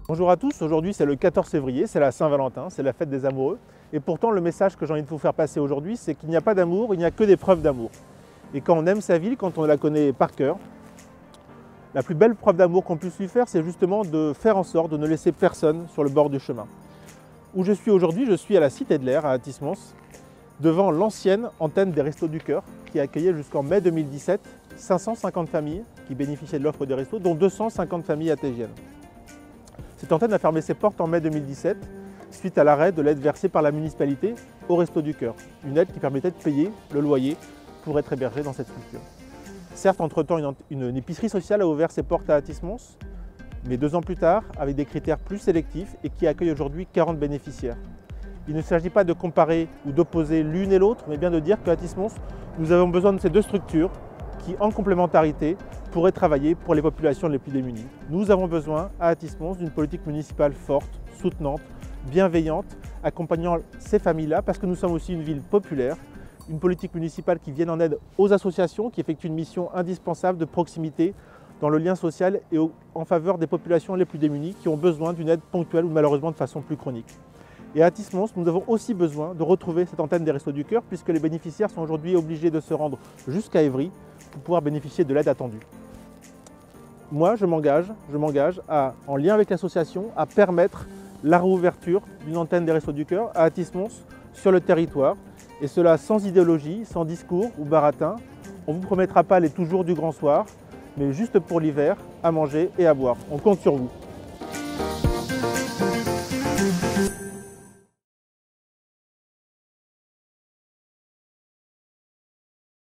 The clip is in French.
Bonjour à tous, aujourd'hui c'est le 14 février, c'est la Saint-Valentin, c'est la fête des amoureux. Et pourtant le message que j'ai envie de vous faire passer aujourd'hui, c'est qu'il n'y a pas d'amour, il n'y a que des preuves d'amour. Et quand on aime sa ville, quand on la connaît par cœur, la plus belle preuve d'amour qu'on puisse lui faire, c'est justement de faire en sorte de ne laisser personne sur le bord du chemin. Où je suis aujourd'hui, je suis à la Cité de l'Air, à Athis-Mons, devant l'ancienne antenne des Restos du Cœur, qui accueillait jusqu'en mai 2017 550 familles qui bénéficiaient de l'offre des restos, dont 250 familles athégiennes. Cette antenne a fermé ses portes en mai 2017 suite à l'arrêt de l'aide versée par la municipalité aux Restos du Cœur, une aide qui permettait de payer le loyer pour être hébergé dans cette structure. Certes, entre-temps, une épicerie sociale a ouvert ses portes à Athis-Mons, mais 2 ans plus tard, avec des critères plus sélectifs et qui accueille aujourd'hui 40 bénéficiaires. Il ne s'agit pas de comparer ou d'opposer l'une et l'autre, mais bien de dire qu'à Athis-Mons, nous avons besoin de ces 2 structures qui, en complémentarité, pourraient travailler pour les populations les plus démunies. Nous avons besoin, à Athis-Mons, d'une politique municipale forte, soutenante, bienveillante, accompagnant ces familles-là, parce que nous sommes aussi une ville populaire, une politique municipale qui vienne en aide aux associations, qui effectuent une mission indispensable de proximité dans le lien social et en faveur des populations les plus démunies qui ont besoin d'une aide ponctuelle ou malheureusement de façon plus chronique. Et à Athis-Mons, nous avons aussi besoin de retrouver cette antenne des Restos du Cœur puisque les bénéficiaires sont aujourd'hui obligés de se rendre jusqu'à Évry pour pouvoir bénéficier de l'aide attendue. Moi, je m'engage en lien avec l'association, à permettre la réouverture d'une antenne des Restos du Cœur à Athis-Mons sur le territoire. Et cela sans idéologie, sans discours ou baratin. On ne vous promettra pas les toujours du grand soir, mais juste pour l'hiver, à manger et à boire. On compte sur vous.